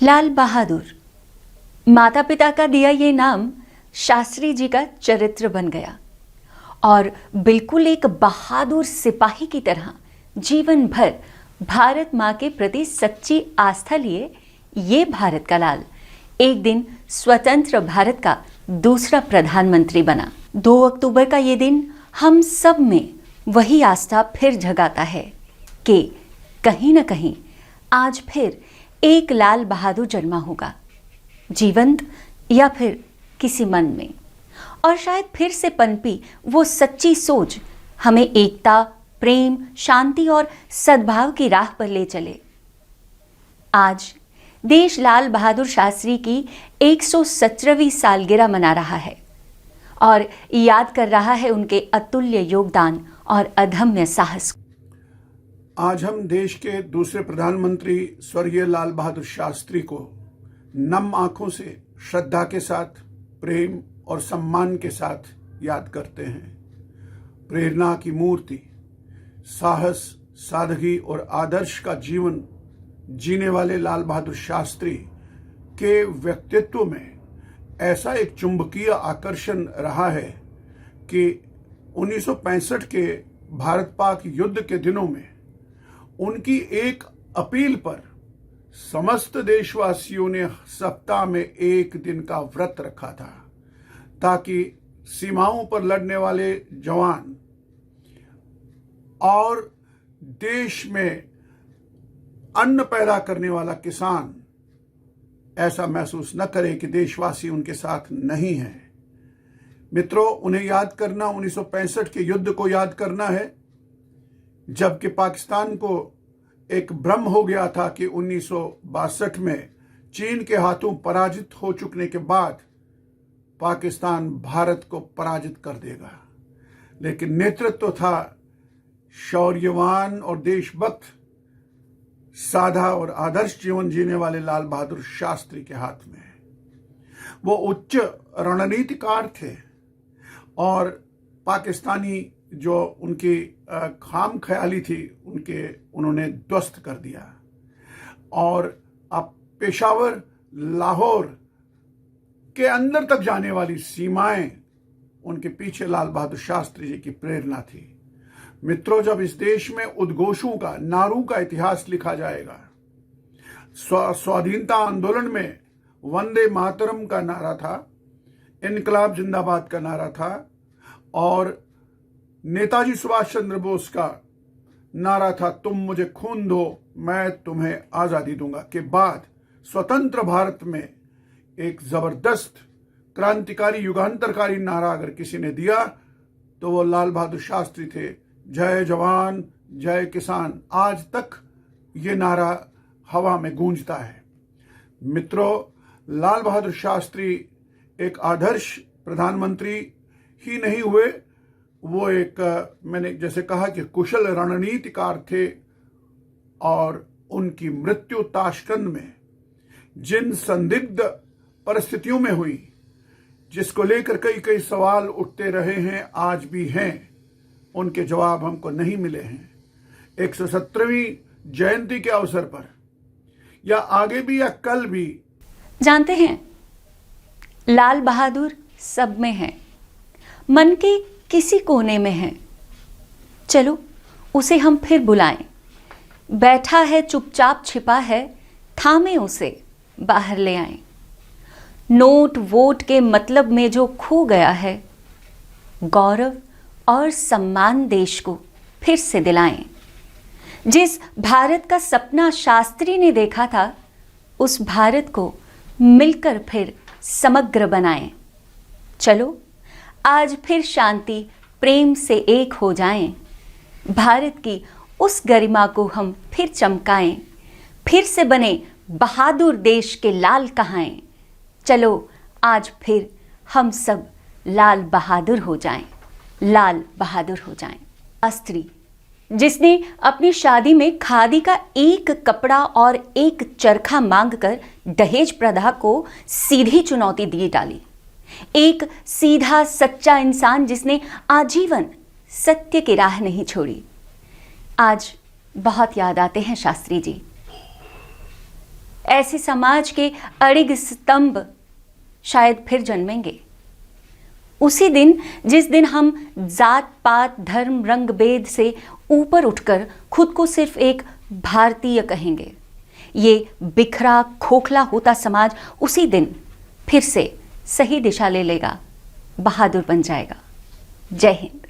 लाल बहादुर, माता पिता का दिया ये नाम शास्त्री जी का चरित्र बन गया और बिल्कुल एक बहादुर सिपाही की तरह जीवन भर भारत माँ के प्रति सच्ची आस्था लिए ये भारत का लाल एक दिन स्वतंत्र भारत का दूसरा प्रधानमंत्री बना। 2 अक्टूबर का ये दिन हम सब में वही आस्था फिर जगाता है कि कहीं न कहीं आज फिर एक लाल बहादुर जन्मा होगा, जीवंत या फिर किसी मन में, और शायद फिर से पनपी वो सच्ची सोच हमें एकता, प्रेम, शांति और सद्भाव की राह पर ले चले। आज देश लाल बहादुर शास्त्री की 117वीं सालगिरह मना रहा है और याद कर रहा है उनके अतुल्य योगदान और अदम्य साहस। आज हम देश के दूसरे प्रधानमंत्री स्वर्गीय लाल बहादुर शास्त्री को नम आंखों से श्रद्धा के साथ, प्रेम और सम्मान के साथ याद करते हैं। प्रेरणा की मूर्ति, साहस, सादगी और आदर्श का जीवन जीने वाले लाल बहादुर शास्त्री के व्यक्तित्व में ऐसा एक चुंबकीय आकर्षण रहा है कि 1965 के भारत पाक युद्ध के दिनों में उनकी एक अपील पर समस्त देशवासियों ने सप्ताह में एक दिन का व्रत रखा था ताकि सीमाओं पर लड़ने वाले जवान और देश में अन्न पैदा करने वाला किसान ऐसा महसूस न करे कि देशवासी उनके साथ नहीं है। मित्रों, उन्हें याद करना 1965 के युद्ध को याद करना है, जबकि पाकिस्तान को एक भ्रम हो गया था कि 1962 में चीन के हाथों पराजित हो चुकने के बाद पाकिस्तान भारत को पराजित कर देगा, लेकिन नेतृत्व था शौर्यवान और देशभक्त, साधा और आदर्श जीवन जीने वाले लाल बहादुर शास्त्री के हाथ में। वो उच्च रणनीतिकार थे और पाकिस्तानी जो उनकी खाम ख्याली थी उन्होंने ध्वस्त कर दिया और अब पेशावर, लाहौर के अंदर तक जाने वाली सीमाएं उनके पीछे लाल बहादुर शास्त्री जी की प्रेरणा थी। मित्रों, जब इस देश में उद्घोषों का, नारों का इतिहास लिखा जाएगा, स्वाधीनता आंदोलन में वंदे मातरम का नारा था, इनकलाब जिंदाबाद का नारा था और नेताजी सुभाष चंद्र बोस का नारा था, तुम मुझे खून दो मैं तुम्हें आजादी दूंगा, के बाद स्वतंत्र भारत में एक जबरदस्त क्रांतिकारी, युगांतरकारी नारा अगर किसी ने दिया तो वो लाल बहादुर शास्त्री थे। जय जवान, जय किसान, आज तक ये नारा हवा में गूंजता है। मित्रों, लाल बहादुर शास्त्री एक आदर्श प्रधानमंत्री ही नहीं हुए, वो एक, मैंने जैसे कहा कि कुशल रणनीतिकार थे और उनकी मृत्यु ताशकंद में जिन संदिग्ध परिस्थितियों में हुई, जिसको लेकर कई कई सवाल उठते रहे हैं, आज भी हैं, उनके जवाब हमको नहीं मिले हैं। 117वीं जयंती के अवसर पर या आगे भी या कल भी, जानते हैं लाल बहादुर सब में है, मन के किसी कोने में है। चलो उसे हम फिर बुलाएं। बैठा है चुपचाप छिपा है, थामे उसे बाहर ले आएं। नोट वोट के मतलब में जो खो गया है, गौरव और सम्मान देश को फिर से दिलाएं। जिस भारत का सपना शास्त्री ने देखा था, उस भारत को मिलकर फिर समग्र बनाएं। चलो आज फिर शांति, प्रेम से एक हो जाएं। भारत की उस गरिमा को हम फिर चमकाएं, फिर से बने बहादुर देश के लाल कहाएं। चलो आज फिर हम सब लाल बहादुर हो जाएं, लाल बहादुर हो जाएं। शास्त्री जिसने अपनी शादी में खादी का एक कपड़ा और एक चरखा मांगकर दहेज प्रथा को सीधी चुनौती दी डाली। एक सीधा सच्चा इंसान जिसने आजीवन सत्य की राह नहीं छोड़ी। आज बहुत याद आते हैं शास्त्री जी। ऐसे समाज के अड़िग स्तंभ शायद फिर जन्मेंगे। उसी दिन जिस दिन हम जात पात धर्म रंग भेद से ऊपर उठकर खुद को सिर्फ एक भारतीय कहेंगे, ये बिखरा खोखला होता समाज उसी दिन फिर से सही दिशा ले लेगा, बहादुर बन जाएगा। जय हिंद।